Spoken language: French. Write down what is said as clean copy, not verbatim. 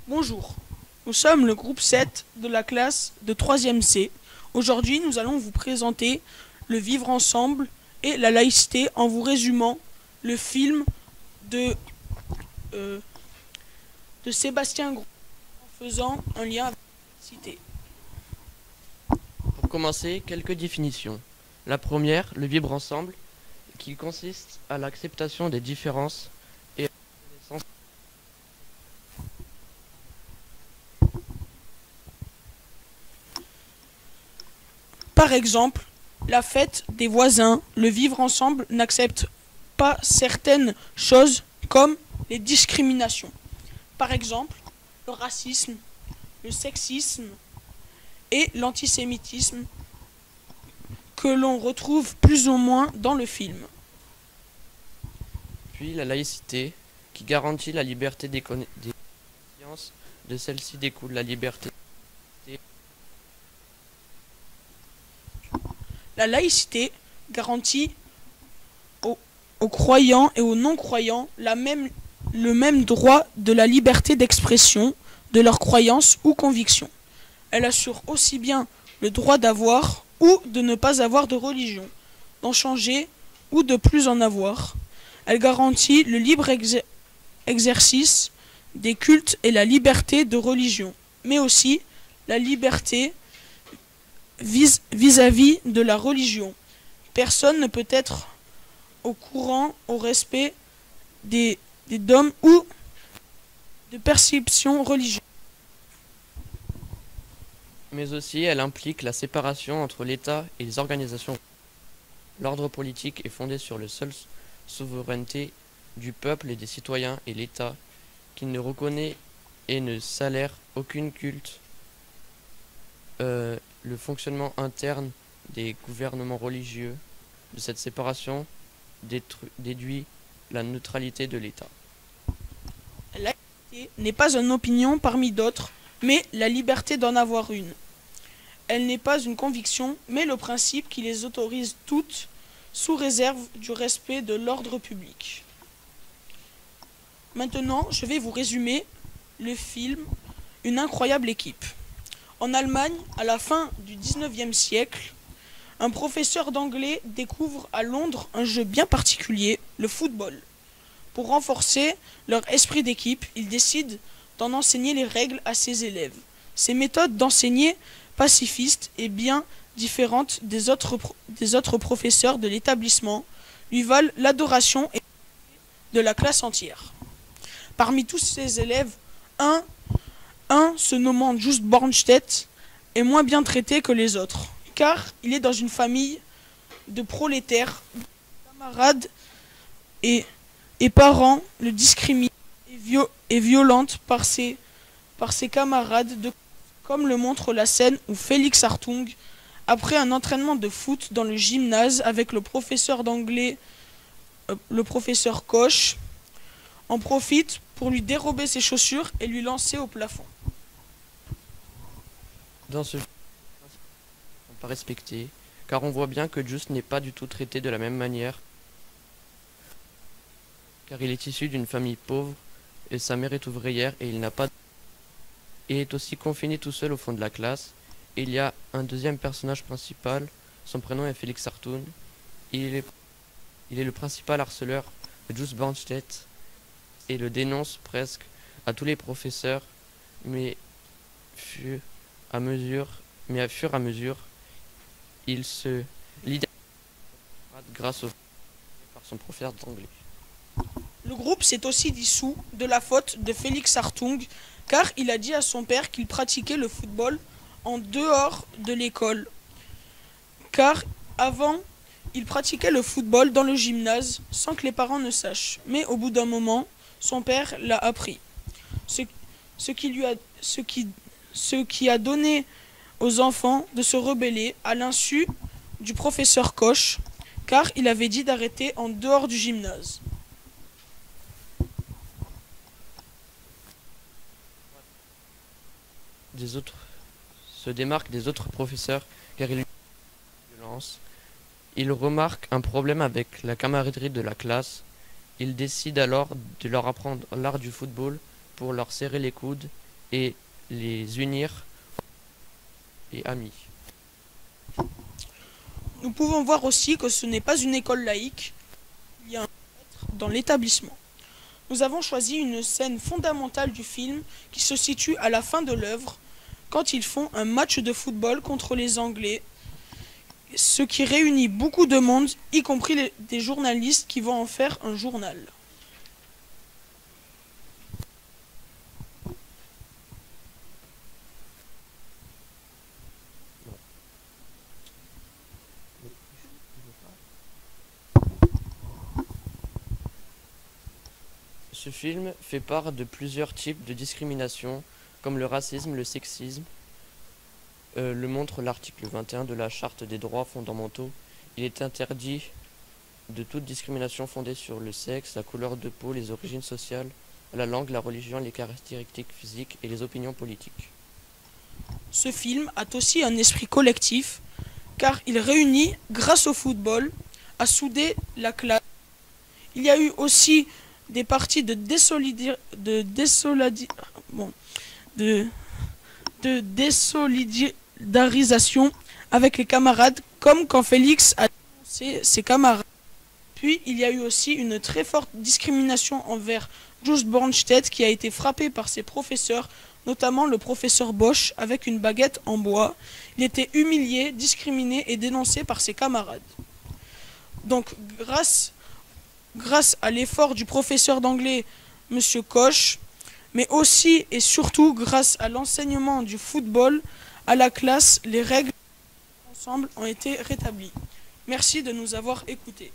Bonjour, nous sommes le groupe 7 de la classe de 3e C. Aujourd'hui, nous allons vous présenter le vivre ensemble et la laïcité en vous résumant le film de, euh, de Sébastien Gros en faisant un lien avec la laïcité. Pour commencer, quelques définitions. La première, le vivre ensemble, qui consiste à l'acceptation des différences et à la reconnaissance. Par exemple, la fête des voisins, le vivre ensemble n'accepte pas certaines choses comme les discriminations. Par exemple, le racisme, le sexisme et l'antisémitisme que l'on retrouve plus ou moins dans le film. Puis la laïcité, qui garantit la liberté des consciences. De celle-ci découle la liberté. La laïcité garantit aux, aux croyants et aux non-croyants le même droit de la liberté d'expression de leurs croyances ou convictions. Elle assure aussi bien le droit d'avoir ou de ne pas avoir de religion, d'en changer ou de plus en avoir. Elle garantit le libre exercice des cultes et la liberté de religion, mais aussi la liberté vis-à-vis de la religion. Personne ne peut être au courant, au respect des dogmes ou de perceptions religieuses. Mais aussi, elle implique la séparation entre l'État et les organisations. L'ordre politique est fondé sur la seule souveraineté du peuple et des citoyens, et l'État, qui ne reconnaît et ne salaire aucune culte, le fonctionnement interne des gouvernements religieux. De cette séparation déduit la neutralité de l'État. La laïcité n'est pas une opinion parmi d'autres, mais la liberté d'en avoir une. Elle n'est pas une conviction, mais le principe qui les autorise toutes, sous réserve du respect de l'ordre public. Maintenant, je vais vous résumer le film Une incroyable équipe. En Allemagne, à la fin du 19e siècle, un professeur d'anglais découvre à Londres un jeu bien particulier, le football. Pour renforcer leur esprit d'équipe, il décide d'en enseigner les règles à ses élèves. Ces méthodes d'enseigner pacifistes et bien différentes des autres professeurs de l'établissement lui valent l'adoration et de la classe entière. Parmi tous ses élèves, un se nommant Just Bornstedt, est moins bien traité que les autres, car il est dans une famille de prolétaires, camarades et parents le discriminent et violentent par ses camarades, comme le montre la scène où Félix Hartung, après un entraînement de foot dans le gymnase avec le professeur d'anglais, le professeur Koch, en profite pour lui dérober ses chaussures et lui lancer au plafond. Dans ce film, les principes ne sont pas respectés, car on voit bien que Just n'est pas du tout traité de la même manière, car il est issu d'une famille pauvre, et sa mère est ouvrière, et il n'a pas et est aussi confiné tout seul au fond de la classe. Et il y a un deuxième personnage principal, son prénom est Félix Hartung. Il est le principal harceleur de Just Bornstedt et le dénonce presque à tous les professeurs, mais à fur et à mesure, il se lie grâce par son professeur d'anglais. Le groupe s'est aussi dissous de la faute de Félix Hartung, car il a dit à son père qu'il pratiquait le football en dehors de l'école. Car avant, il pratiquait le football dans le gymnase sans que les parents ne sachent. Mais au bout d'un moment, son père l'a appris. Ce, ce qui a donné aux enfants de se rebeller à l'insu du professeur Koch, car il avait dit d'arrêter en dehors du gymnase. Des autres se démarque des autres professeurs car il violence. Il remarque un problème avec la camaraderie de la classe. Il décide alors de leur apprendre l'art du football pour leur serrer les coudes et les unir et amis. Nous pouvons voir aussi que ce n'est pas une école laïque, il y a un maître dans l'établissement. Nous avons choisi une scène fondamentale du film qui se situe à la fin de l'œuvre, quand ils font un match de football contre les Anglais, ce qui réunit beaucoup de monde, y compris des journalistes qui vont en faire un journal. Ce film fait part de plusieurs types de discrimination, comme le racisme, le sexisme, le montre l'article 21 de la Charte des droits fondamentaux. Il est interdit de toute discrimination fondée sur le sexe, la couleur de peau, les origines sociales, la langue, la religion, les caractéristiques physiques et les opinions politiques. Ce film a aussi un esprit collectif, car il réunit, grâce au football, à souder la classe. Il y a eu aussi des parties de désolidarisation avec les camarades, comme quand Félix a dénoncé ses camarades. Puis il y a eu aussi une très forte discrimination envers Just Bornstedt, qui a été frappé par ses professeurs, notamment le professeur Bosch, avec une baguette en bois. Il était humilié, discriminé et dénoncé par ses camarades. Donc grâce à l'effort du professeur d'anglais, Monsieur Koch, mais aussi et surtout grâce à l'enseignement du football à la classe, les règles ensemble ont été rétablies. Merci de nous avoir écoutés.